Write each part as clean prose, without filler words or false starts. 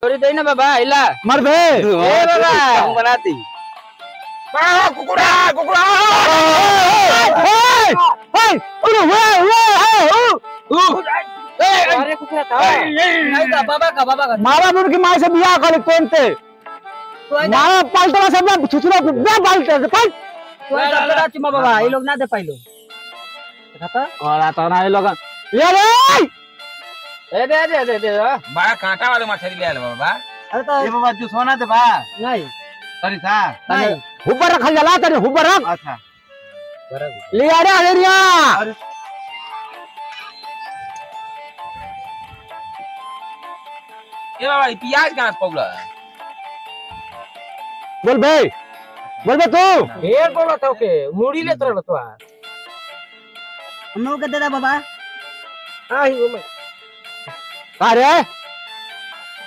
छोरी दे ना बाबा इला मर बे ए बाबा हम बनाती कुकुड़ा कुकुड़ा अरे कुकुरा था नहीं था बाबा का मारा मुर्गी माँ से बियाह कर कौन थे मारा पालतला सब ना छुछुरा ना पालते पाल तू ऐसा बड़ा चुमा बाबा ये लोग ना दे पाइलो खाता और आता ना ये लोग ये रे ए दे बड़ा कांटा वाले मछली ले आले बाबा अरे तो ये बाबा जो सोना दे बा नहीं सरी था नहीं ऊपर रखल जला तेरे ऊपर रख अच्छा ले आ रे अरेरिया ये बाबा ये प्याज कहां से पौला बोल बे तू ढेर बोला था ओके मुड़ी ले तरल तो हम लोग के देदा बाबा हां ही वो अरे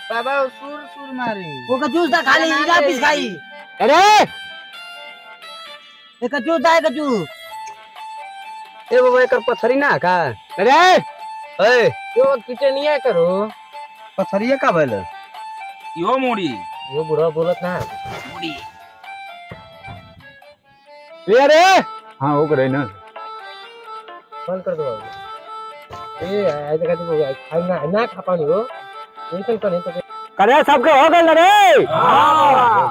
बाबा सुर मारी वो का जूस दा खाली इला पीस खाई अरे एक जूस दा एक जूस ए बाबा एकर पथरी ना का अरे ए यो किचन नहीं है करो पथरिया का भइल यो मुड़ी वो बुढ़ा बोलत ना मुड़ी ले रे हां हो करे ना बंद कर दो बाबू ए ऐसे कहते हो खाई ना खा पानी हो नहीं तो नहीं तो करे सबके हो गए रे हां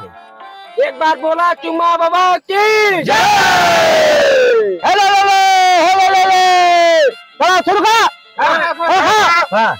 एक बार बोला चुम्मा बाबा की जय हेलो हेलो हेलो बड़ा शुरू कर हां